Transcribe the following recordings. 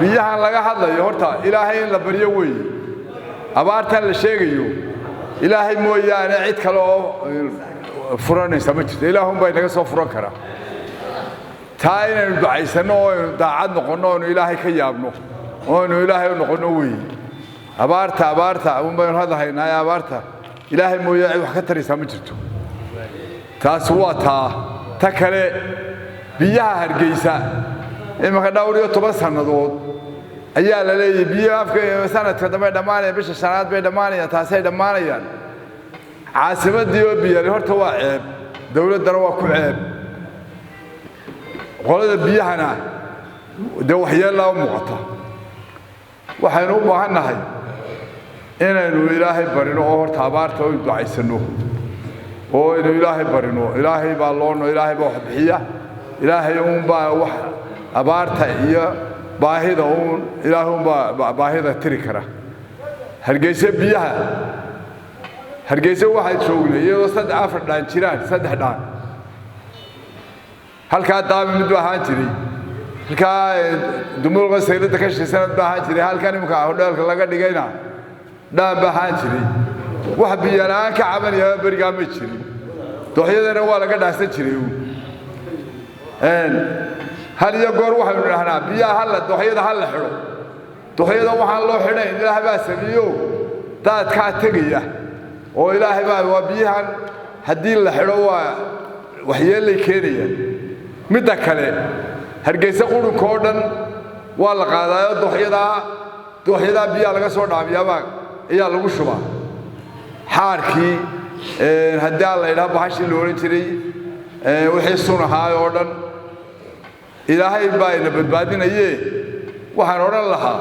biyahan laga hadlayo horta ilaahay in la baryo way abaartan la sheegayo ilaahay mooyaane cid kale oo furanaysa ma jirto ilaahun bay naga soo furan kara taa inaynu ducaysano oo daacad noqono oo ilaahay ka yaabno oo ilaahay u noqono way abaarta uun baynu hadlahaynaa abaarta ilaahay mooyaane wax ka taraysa ma jirto taas waa ta kale biyaha Hargeysa imaka dhawr iyo 10 sanadood ayaa la leeyahay biyaha afka sanadka dambe dhamaanay bisha shanaad bay dhamaanayaan taasay dhamaanayaan caasimadii oo biyaha horta waa ceeb dawladana waa ku ceeb qolada biyahana waxyeelaa u muuqata waxaynu u baahanahay inaynu ilaahay barino oo horta abaarta u ducaysano oo inuu ilaahay barino ilaahay baa loono ilaahay baa wax bixiya ilaahay uun baa wax abaarta iyo baahida uun ilaahay uun baa baahida tiri kara Hargeysa biyaha Hargeysa waxay joognay iyadoo 3-4 dhaan jiraan 3 dhaan halka daami mid waxaan jiray halka dumulqa saylada ka shisana baahan jiray halkan imka hodheelka laga dhigayna dhaan baahan jiray wax biyalaan ka cabanaya bariga ma jirin dooxyadana waa laga dhaasan jiray hal iyo goor waxaanu dhahnaa biyaha hal dooxyada hal la xiro dooxyada waxaan loo xidhay ilaahay baa sameeyo dad ka tagaya oo ilaahay baa waa biyahan hadii la xiro waa waxyeelay keenaya mid kale Hargeysa qurunka oo dhan waa la qaadayo dooxyada biyaha laga soo dhaamiyaba ayaa lagu shubaa xaarkii hadii la yiraahdo bahashii loo oran jiray wixii sunahay oo dhan ilaahay baa ina badbaadinayee waxaan oran lahaa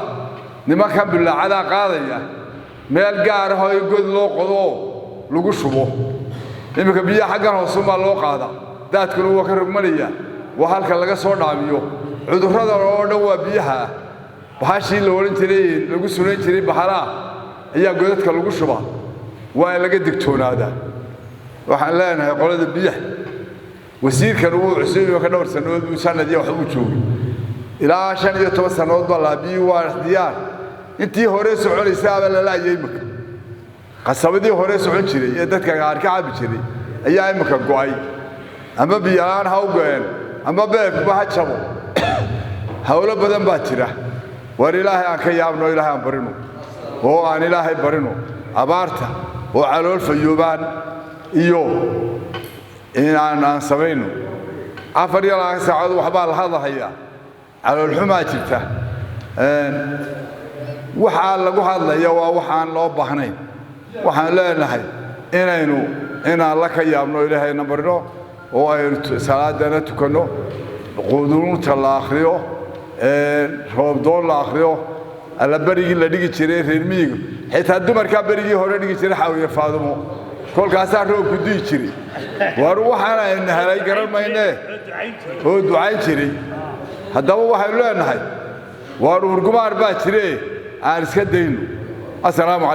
nimanka bilaacada qaadaya meel gaar ah oo god loo qodo lagu shubo imika biyaha xaggan hoos ma loo qaada dadkuna waa ka rogmanaya waa halka laga soo dhaamiyo cudurrada oo dhan waa biyaha bahashii loo oran jiray lagu sunan jiray bahara ayaa godadka lagu shubaa waa laga digtoonaada waxaan leenahay qolada biyaha wasiirkan uu cusub ka dhowr sanadood uu sanadii wax uu joogay ilaa 15 sanadood baa la biyo waa diyaar intii hore soconaysay la laayay marka qasabadii hore socon jiray ee dadka qaar ka cabi jiray ayaa imika go'ay ama biyaan ha u go'een ama beeb ba jabo hawlo badan baa jira war ilaahay aan ka yaabno ilaahay aan barino oo aan ilaahay barino abaarta oo calool fayoobaan iyo inaan sameeyno 4 saacadood waxba la hadlayaa calool xumaa jirta waxa lagu hadlayaa waa waxaan loo baahnayn waxaan leenahay inaan la ka yaabno ilaahay nabarno oo ay salaadana tukano quduunta la akhriyo roob doon la akhriyo alla barigi la dhigi jiray reer miyiga xitaa dumarka barigi hore dhigi jiray xawiye faadumo kolkaas roob ku dii jiray war waxaan ay helay garan maynee oo ducayn jiray haddaba waxay leenahay war urgumaar baa jiray aan iska dayno assalaamu